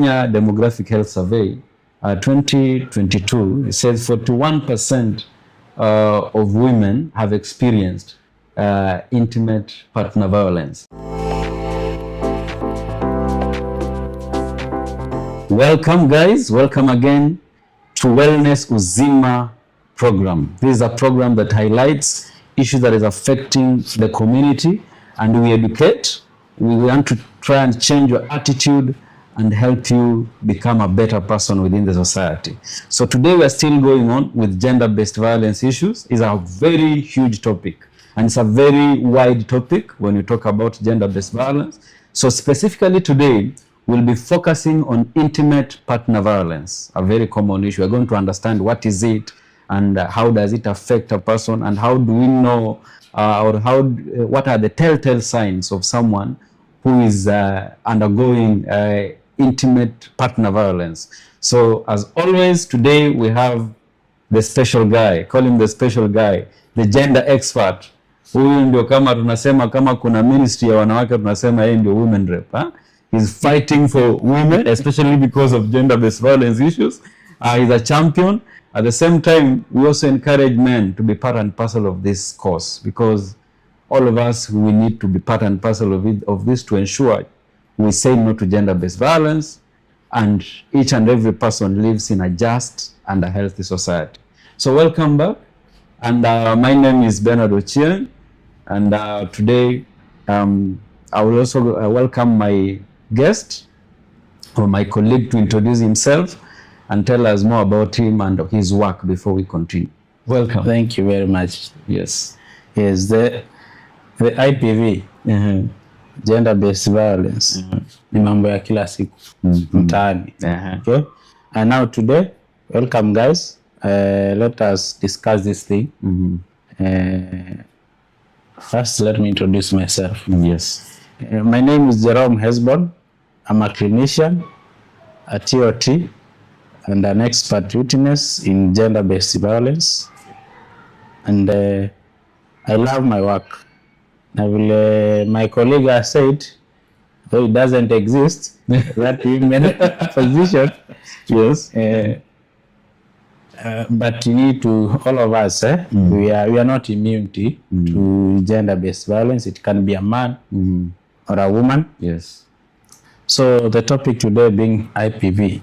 Kenya Demographic Health Survey 2022, it says 41% of women have experienced intimate partner violence. Welcome guys, welcome again to Wellness Uzima program. This is a program that highlights issues that is affecting the community, and we educate. We want to try and change your attitude and help you become a better person within the society. So today we are still going on with gender-based violence issues. It's a very huge topic, and it's a very wide topic when you talk about gender-based violence. So specifically today, we'll be focusing on intimate partner violence, a very common issue. We're going to understand what is it and how does it affect a person, and how do we know what are the telltale signs of someone who is undergoing intimate partner violence. So as always, today we have the special guy, call him the special guy, the gender expert. Huyu ndio kama tunasema kama kuna ministry ya wanawake tunasema yeye ndio women rep. He's fighting for women, especially because of gender-based violence issues. He's a champion. At the same time, we also encourage men to be part and parcel of this cause, because all of us, we need to be part and parcel of this to ensure we say no to gender-based violence, and each and every person lives in a just and a healthy society. So welcome back. And my name is Bernard Ochieng, and today I will also welcome my guest, or my colleague, to introduce himself and tell us more about him and his work before we continue. Welcome. Thank you very much. Yes. Yes, the IPV, gender-based violence, ni mambo ya kila siku mtaani. Okay? And now today, welcome guys. Let us discuss this thing. First, let me introduce myself. Yes. My name is Jerome Hesbon. I'm a clinician, a TOT, and an expert witness in gender-based violence. And I love my work. My colleague has said, though it doesn't exist, that women position. Yes. But you need to, all of us, we are not immune to gender-based violence. It can be a man or a woman. Yes. So the topic today being IPV,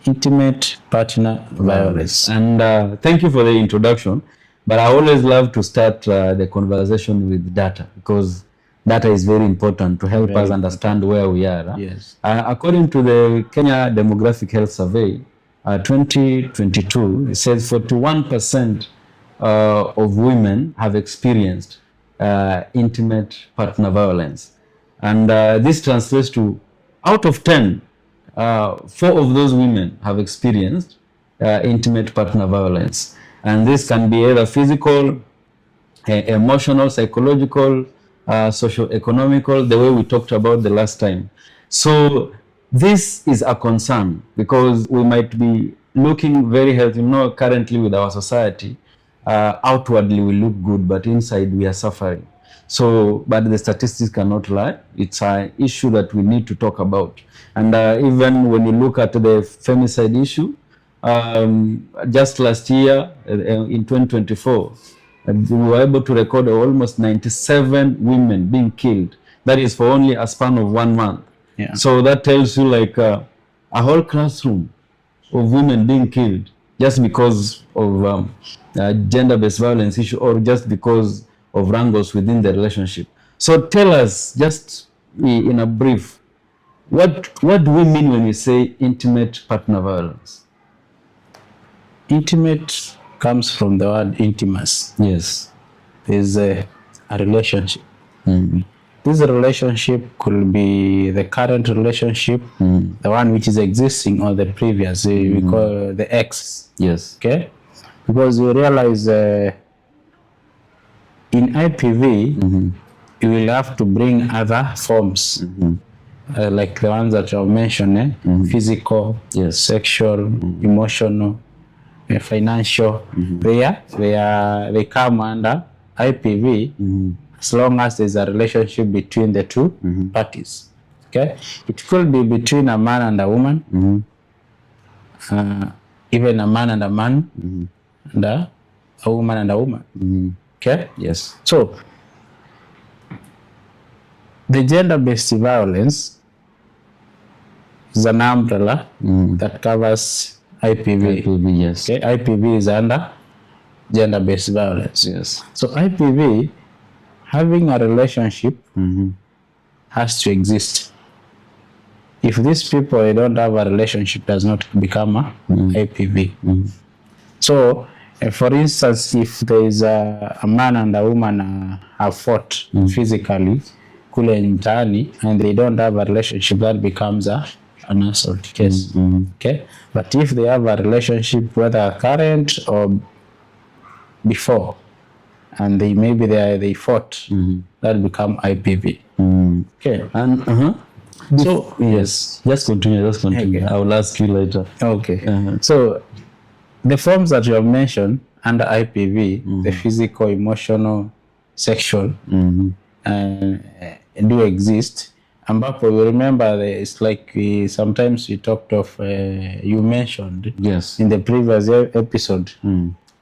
intimate partner violence. And thank you for the introduction. But I always love to start the conversation with data, because data is very important to help us understand where we are. Yes. According to the Kenya Demographic Health Survey 2022, it says 41% of women have experienced intimate partner violence. And this translates to, out of 10, 4 of those women have experienced intimate partner violence. And this can be either physical, emotional, psychological, socio-economical, the way we talked about the last time. So this is a concern, because we might be looking very healthy. You know, currently with our society, outwardly we look good, but inside we are suffering. So, but the statistics cannot lie. It's an issue that we need to talk about. And even when you look at the femicide issue, just last year, in 2024, we were able to record almost 97 women being killed. That is for only a span of 1 month. Yeah. So that tells you like a whole classroom of women being killed just because of gender-based violence issue, or just because of wrangles within the relationship. So tell us, just in a brief, what do we mean when we say intimate partner violence? Intimate comes from the word intimacy. Yes. There's a relationship. This relationship could be the current relationship, the one which is existing, or the previous, we call the ex. Yes. Okay? Because we realize in IPV, you will have to bring other forms, like the ones that you have mentioned, physical, yes, sexual, emotional, financial. They come under IPV as long as there's a relationship between the two parties. Okay, it could be between a man and a woman, even a man and a man, and a woman and a woman. Okay, Yes. so the gender-based violence is an umbrella that covers IPV. IPV, yes. Okay, IPV is under gender-based violence. Yes. So IPV, having a relationship, has to exist. If these people they don't have a relationship, does not become a IPV. So, for instance, if there is a man and a woman have fought physically, kule mtaani, and they don't have a relationship, that becomes an assault case. Okay, but if they have a relationship, whether current or before, and they fought, that become IPV. Okay, And so yes, just continue. Okay. I will ask you later. Okay. So the forms that you have mentioned under IPV, the physical, emotional, sexual, do exist. Ambapo you remember, it's like sometimes we talked of, you mentioned Yes. in the previous episode,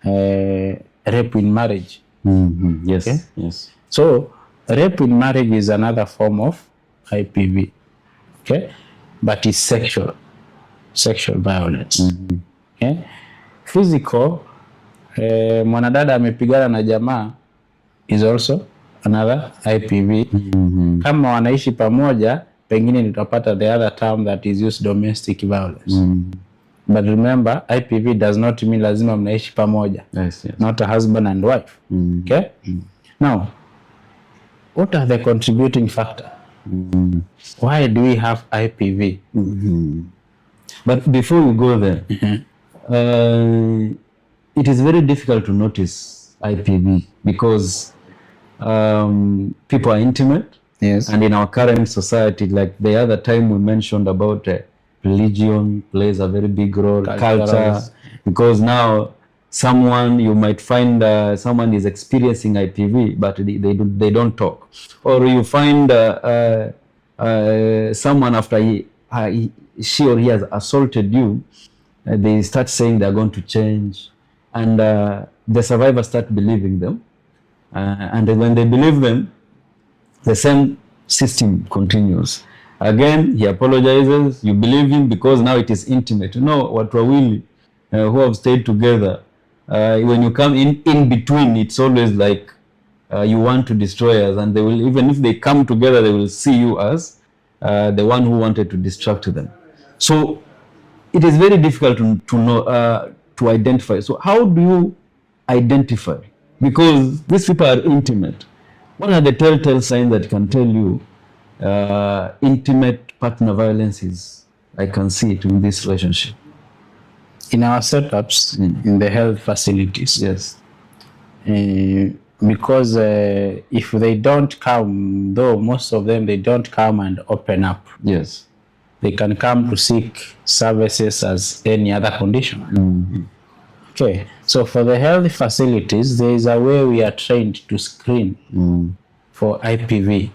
rape in marriage. Yes. Okay? Yes. So rape in marriage is another form of IPV. Okay, but it's sexual violence. Okay, physical, mwanadada amepigana na jamaa is also another IPV. Kama wanaishi pamoja, pengine nitapata the other term that is used, domestic violence. But remember, IPV does not mean lazima mnaishi pamoja. Yes. Not a husband and wife. Okay. Now, what are the contributing factors? Why do we have IPV? But before we go there, it is very difficult to notice IPV because people are intimate. Yes. And in our current society, like the other time we mentioned about religion plays a very big role, culture, because now you might find someone is experiencing IPV, but they don't talk. Or you find someone after she or he has assaulted you, they start saying they're going to change, and the survivors start believing them. And when they believe them, the same system continues. Again, he apologizes, you believe him because now it is intimate. You know, watu wawili who have stayed together, when you come in between, it's always like you want to destroy us, and they will, even if they come together, they will see you as the one who wanted to distract them. So it is very difficult to know, to identify. So how do you identify? Because these people are intimate. What are the telltale signs that can tell you intimate partner violence is? I can see it in this relationship. In our setups, in the health facilities, Yes. Because if they don't come, though most of them, they don't come and open up. Yes. They can come to seek services as any other condition. Okay, so for the health facilities, there is a way we are trained to screen for IPV.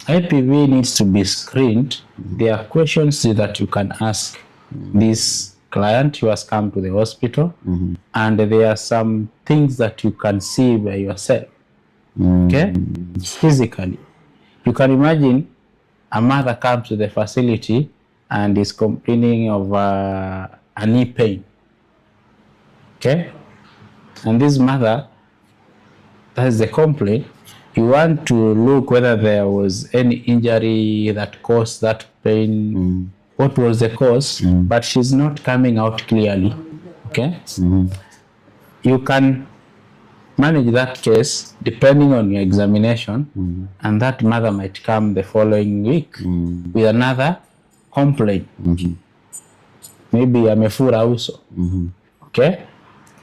IPV needs to be screened. There are questions that you can ask this client who has come to the hospital, and there are some things that you can see by yourself. Okay, physically, you can imagine a mother comes to the facility and is complaining of a knee pain. Okay, and this mother, that's the complaint. You want to look whether there was any injury that caused that pain, what was the cause, but she's not coming out clearly. Okay, you can manage that case depending on your examination, and that mother might come the following week with another complaint. Maybe amefura uso. Okay.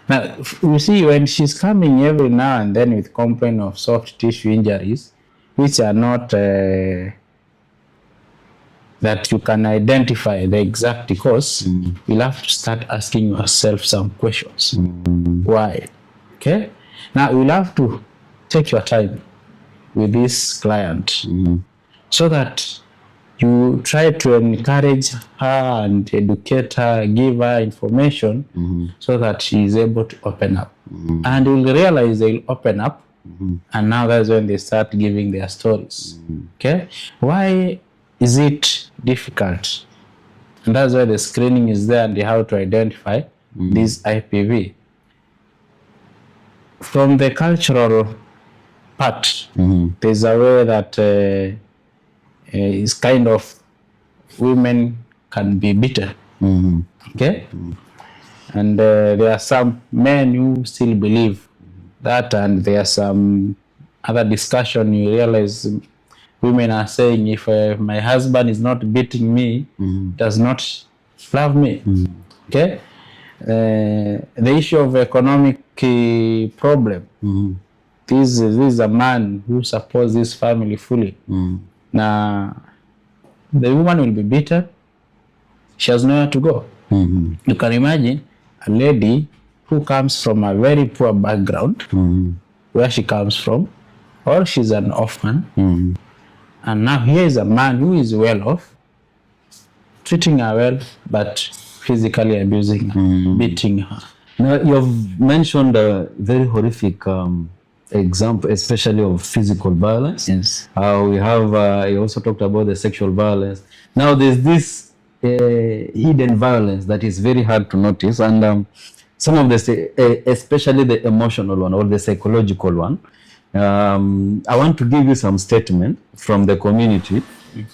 Now, you see, when she's coming every now and then with complaint of soft tissue injuries, which are not that you can identify the exact cause, you'll have to start asking yourself some questions. Why? Okay? Now, you'll have to take your time with this client so that you try to encourage her and educate her, give her information so that she is able to open up. And you'll realize they'll open up, and now that's when they start giving their stories. Okay? Why is it difficult? And that's why the screening is there and how to identify this IPV. From the cultural part, there's a way that is kind of women can be beaten. Okay? And there are some men who still believe that, and there are some other discussion you realize women are saying, if my husband is not beating me, does not love me. Okay? The issue of economic problem. This is a man who supports this family fully. Now, the woman will be beaten. She has nowhere to go. You can imagine a lady who comes from a very poor background, where she comes from, or she's an orphan, and now here is a man who is well off, treating her well, but physically abusing her, beating her. Now, you've mentioned a very horrific example, especially of physical violence. Yes. We have, you also talked about the sexual violence. Now, there's this hidden violence that is very hard to notice, and some of the, especially the emotional one or the psychological one. I want to give you some statement from the community,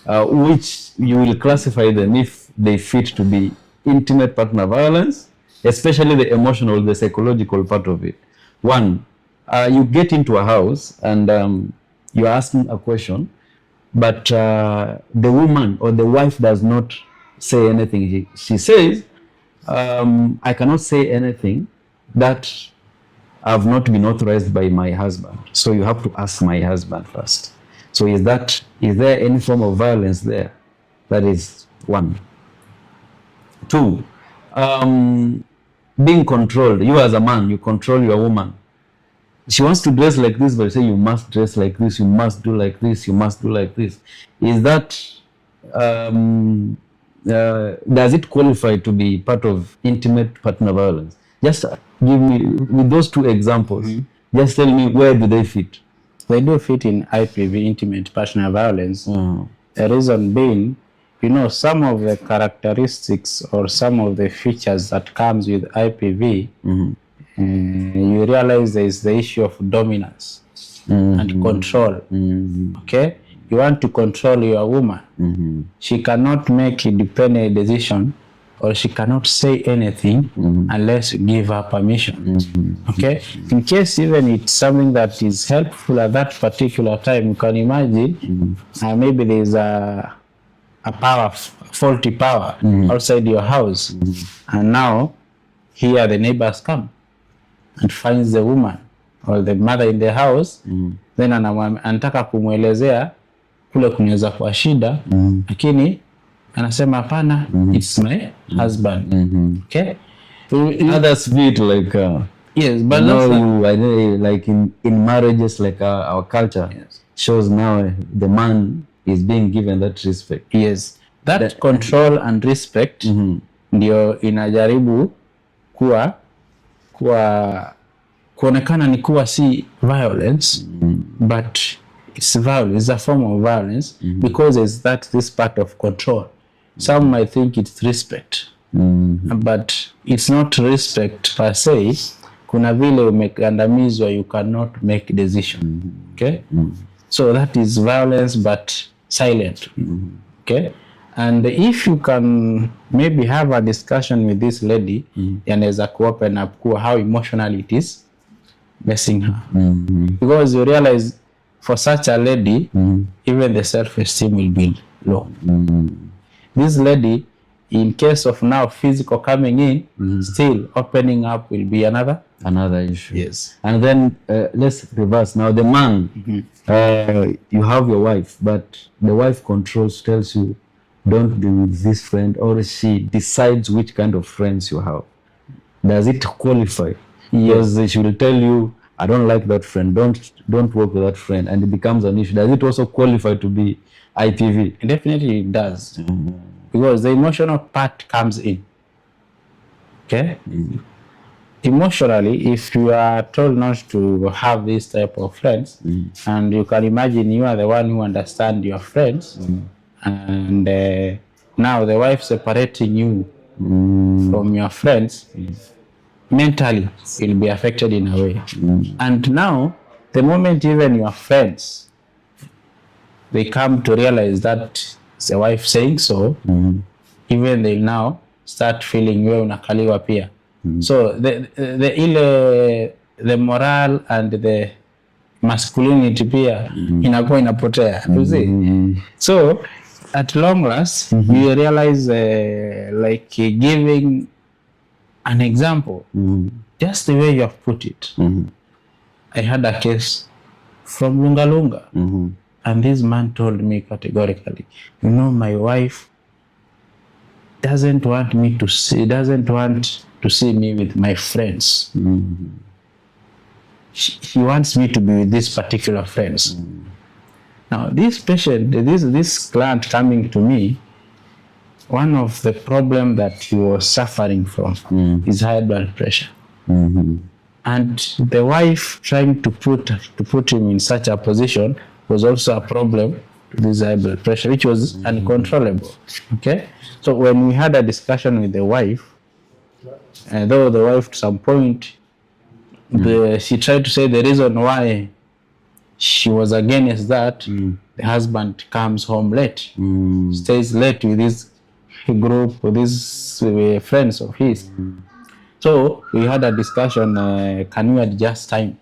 which you will classify them if they fit to be intimate partner violence, especially the emotional, the psychological part of it. One, you get into a house and you're asking a question, but the woman or the wife does not say anything. She says, I cannot say anything that I've not been authorized by my husband. So you have to ask my husband first. So is there any form of violence there? That is one. Two, being controlled. You as a man, you control your woman. She wants to dress like this, but you say you must dress like this, you must do like this, you must do like this. Is that, does it qualify to be part of intimate partner violence? Just give me, with those two examples, just tell me, where do they fit? They do fit in IPV, intimate partner violence. The reason being, you know, some of the characteristics or some of the features that comes with IPV, you realize there is the issue of dominance and control. Okay? You want to control your woman. She cannot make a independent decision, or she cannot say anything unless you give her permission. Okay? In case even it's something that is helpful at that particular time, you can imagine maybe there's a power, faulty power outside your house. And now here the neighbors come and finds the woman or the mother in the house, then anataka kumwelezea kule kunaweza kwa shida, lakini anasema hapana, it's my husband. Okay? Others feel like yes, but I know, like in marriages, like our culture shows now the man is being given that respect. Yes, that control and respect ndio inajaribu kuonekana ni kuwa si violence, but it's violence, it's a form of violence because it's this part of control. Some might think it's respect, but it's not respect per se. Kuna vile umekandamizwa, you cannot make decision. Okay? So that is violence, but silent. Okay? And if you can maybe have a discussion with this lady, yanaweza open up how emotional it is messing her. Because you realize for such a lady, even the self-esteem will be low. This lady, in case of now physical coming in, still opening up will be another issue. Yes. And then let's reverse. Now the man, you have your wife, but the wife controls, tells you, don't be with this friend, or she decides which kind of friends you have. Does it qualify? Because she will tell you, I don't like that friend, don't work with that friend, and it becomes an issue. Does it also qualify to be IPV? Definitely it does. Because the emotional part comes in. Okay? Emotionally, if you are told not to have this type of friends, and you can imagine you are the one who understands your friends, and now the wife separating you from your friends, mentally you'll be affected in a way. And now, the moment even your friends, they come to realize that the wife saying so, even they now start feeling wewe unakaliwa pia. So the moral and the masculinity pia inakuwa inapotea. You see? So at long last, you realize like giving an example, just the way you have put it. I had a case from Lunga, and this man told me categorically, you know, my wife doesn't want to see me with my friends. She wants me to be with these particular friends. Now, this patient, this client coming to me, one of the problems that he was suffering from is high blood pressure. And the wife trying to put him in such a position was also a problem to this high blood pressure, which was uncontrollable. Okay? So when we had a discussion with the wife, though the wife at some point, she tried to say the reason why she was against that, the husband comes home late, stays late with this group, with these friends of his. So we had a discussion, can we adjust time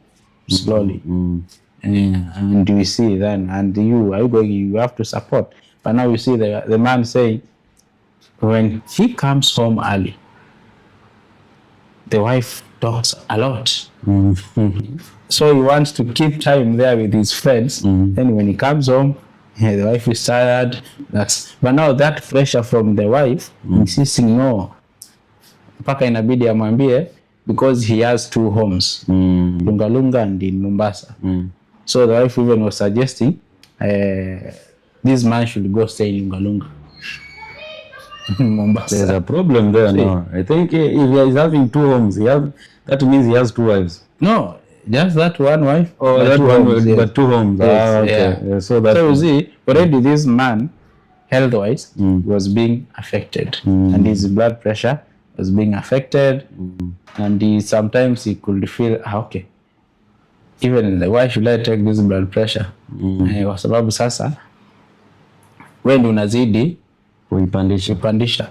slowly? And we see then, and you have to support. But now you see the man saying, when he comes home early, the wife talks a lot. So he wants to keep time there with his friends. Then when he comes home, the wife is tired. But now that pressure from the wife, insisting no, mpaka inabidi amwambie, because he has 2 homes, Lunga and in Mombasa. So the wife even was suggesting this man should go stay in Lunga. Mombasa. There's a problem there now. I think if he is having 2 homes, that means he has 2 wives. No, just that one wife. Oh, that one homes, yes. But 2 homes. Yes, okay. Yeah. So you see, already this man, health-wise, was being affected, and his blood pressure was being affected, and sometimes he could feel okay. Even why should I take this blood pressure? Kwa sababu sasa when unazidi kuipandisha.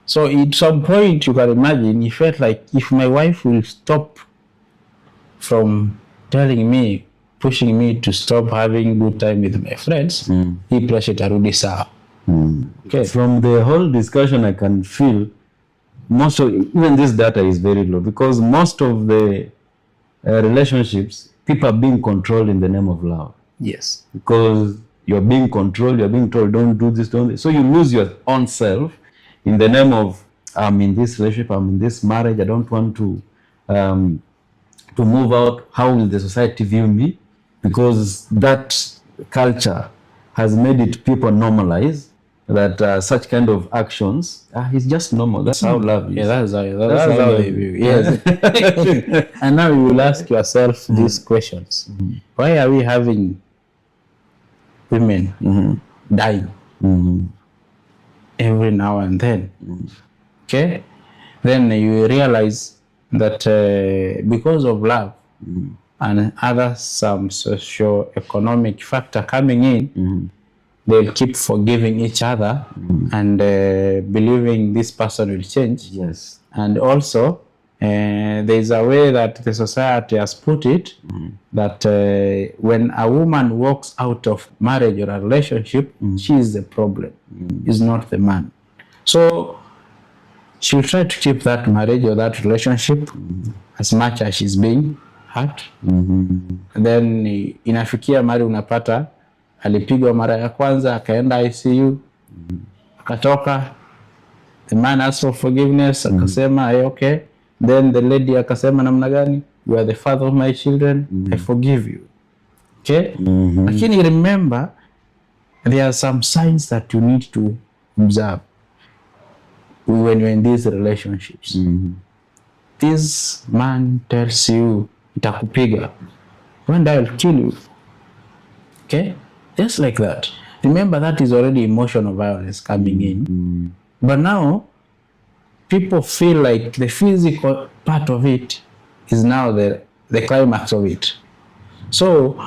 So at some point you can imagine, he felt like if my wife will stop from telling me, pushing me to stop having good time with my friends, hii pressure itarudi sawa. Okay. From the whole discussion I can feel most of, even this data is very low, because most of the relationships, people are being controlled in the name of love. Yes. Because you're being controlled, you're being told, don't do this, don't do this. So you lose your own self in the name of, I'm in this relationship, I'm in this marriage, I don't want to move out. How will the society view me? Because that culture has made it people normalize that such kind of actions is just normal. That's how love is. Yeah, that's how they view. Yes. And now you will ask yourself these questions. Why are we having women dying every now and then? Okay? Then you realize that because of love and other some socio-economic factor coming in, they'll keep forgiving each other and believing this person will change. Yes. And also, there's a way that the society has put it, that when a woman walks out of marriage or a relationship, she is the problem, is not the man. So she'll try to keep that marriage or that relationship as much as she's being hurt. And then inafikia mari unapata alipigwa mara ya kwanza, akaenda ICU, akatoka, the man asked for forgiveness, akasema okay. Then the lady akasema namna gani, you are the father of my children, I forgive you. Okay? Lakini remember, there are some signs that you need to observe when you're in these relationships. This man tells you, nitakupiga, one day I'll kill you. Okay? Just like that. Remember, that is already emotional violence coming in. But now, people feel like the physical part of it is now the climax of it. So,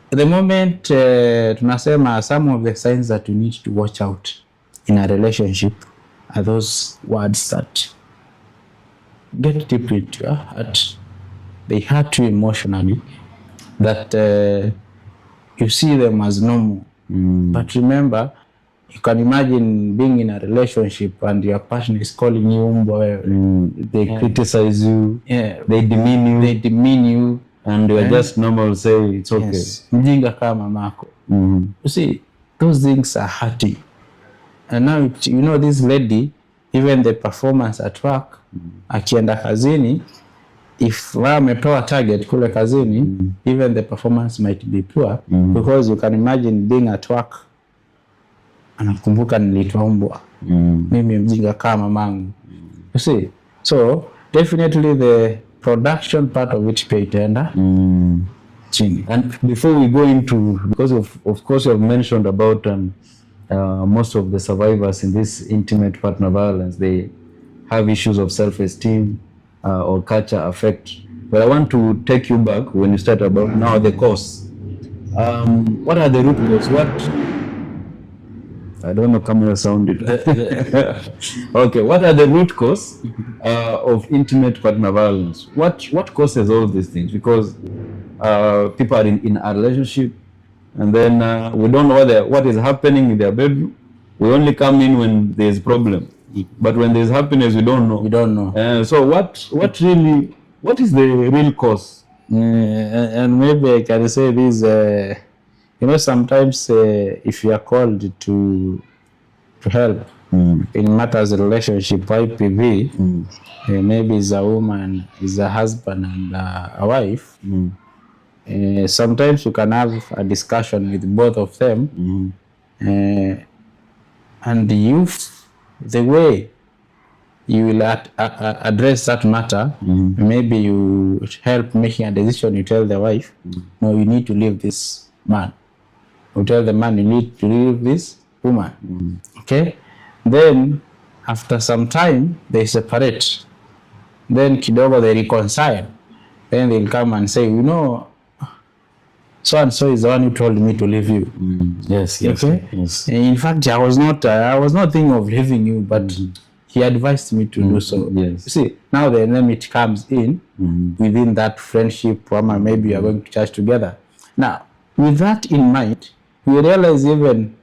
the moment tunasema some of the signs that you need to watch out in a relationship are those words that get deep into your heart. They hurt you emotionally. That you see them as normal. But remember, you can imagine being in a relationship and your partner is calling you umbwa. They criticize you. Yeah. They demean you. And you're just normal, say it's okay. Yes. Mjinga kama mamako. You see, those things are hurting. And now, you know, this lady, even the performance at work, akienda kazini, if amepewa target kule kazini, even the performance might be poor, because you can imagine being at work, anakumbuka niliitwa umbwa. Mimi mjinga kama mamangu. You see, so definitely the production part of it pia itaenda chini. And before we go into, because of course you have mentioned about most of the survivors in this intimate partner violence, they have issues of self-esteem or culture affect. But I want to take you back when you start about now the cause. What are the root cause? I don't know how sound it. Okay, what are the root cause of intimate partner violence? What causes all these things? Because people are in a relationship, and then we don't know what is happening in their bedroom. We only come in when there is problem, but when there is happiness, we don't know. We don't know. So what is the real cause? And maybe I can say this. You know, sometimes if you are called to help in matters of relationship, IPV, maybe it's a woman, is a husband and a wife. Sometimes you can have a discussion with both of them, and the way you will address that matter, maybe you help making a decision. You tell the wife, no, you need to leave this man. You tell the man, you need to leave this woman. Okay? Then, after some time, they separate. Then, kidogo, they reconcile. Then they'll come and say, you know, so-and-so is the one who told me to leave you. Yes. Okay? Yes. In fact, I was not thinking of leaving you, but he advised me to do so. Yes. You see, now the enmity comes in within that friendship, or maybe you are going to church together. Now, with that in mind, we realize even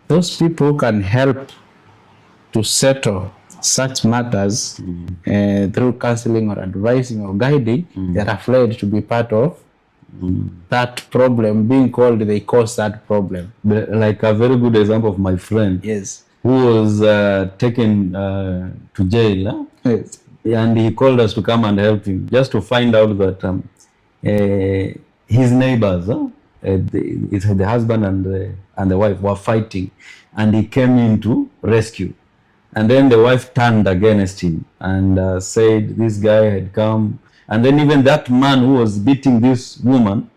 those people who can help to settle such matters through counseling or advising or guiding, they are afraid to be part of that problem being called they cause that problem. Like a very good example of my friend. Yes. Who was taken to jail. Yes. And he called us to come and help him, just to find out that his neighbors, the husband and the wife were fighting, and he came in to rescue. And then the wife turned against him and said this guy had come. And then even that man who was beating this woman,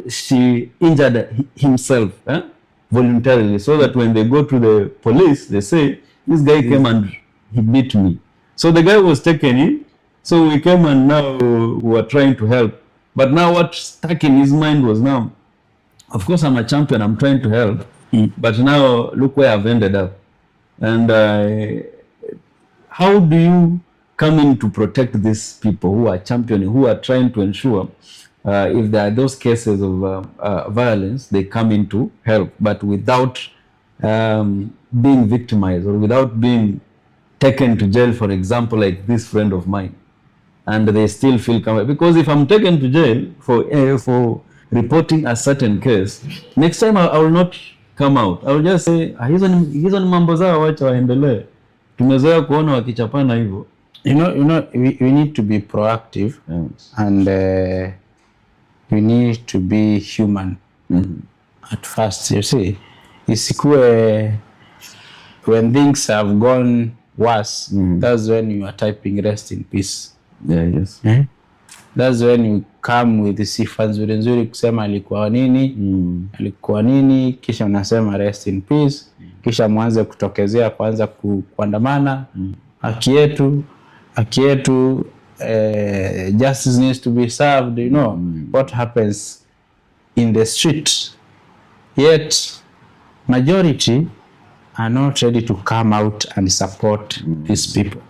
she injured himself voluntarily, so that when they go to the police, they say, this guy came and he beat me. So the guy was taken in. So we came and now we were trying to help. But now what stuck in his mind was, now, of course I'm a champion, I'm trying to help. But now look where I've ended up. And how do you come in to protect these people who are championing, who are trying to ensure if there are those cases of violence, they come in to help, but without being victimized or without being taken to jail, for example, like this friend of mine, and they still feel comfortable? Because if I'm taken to jail for reporting a certain case, next time I will not come out. I will just say, hizo ni mambo zao, wacha waendelee. Tumezoea kuona wakichapana hivyo. You know, we need to be proactive. Yes. And we need to be human at first, you see. Isikue when things have gone worse, that's when you are typing rest in peace. Yeah, yes. That's when you come with sifa nzuri nzuri kusema alikuwa nini, kisha unasema rest in peace, kisha mwanze kutokezea kwanza kuandamana, haki yetu, justice needs to be served, you know, what happens in the street. Yet majority are not ready to come out and support these people.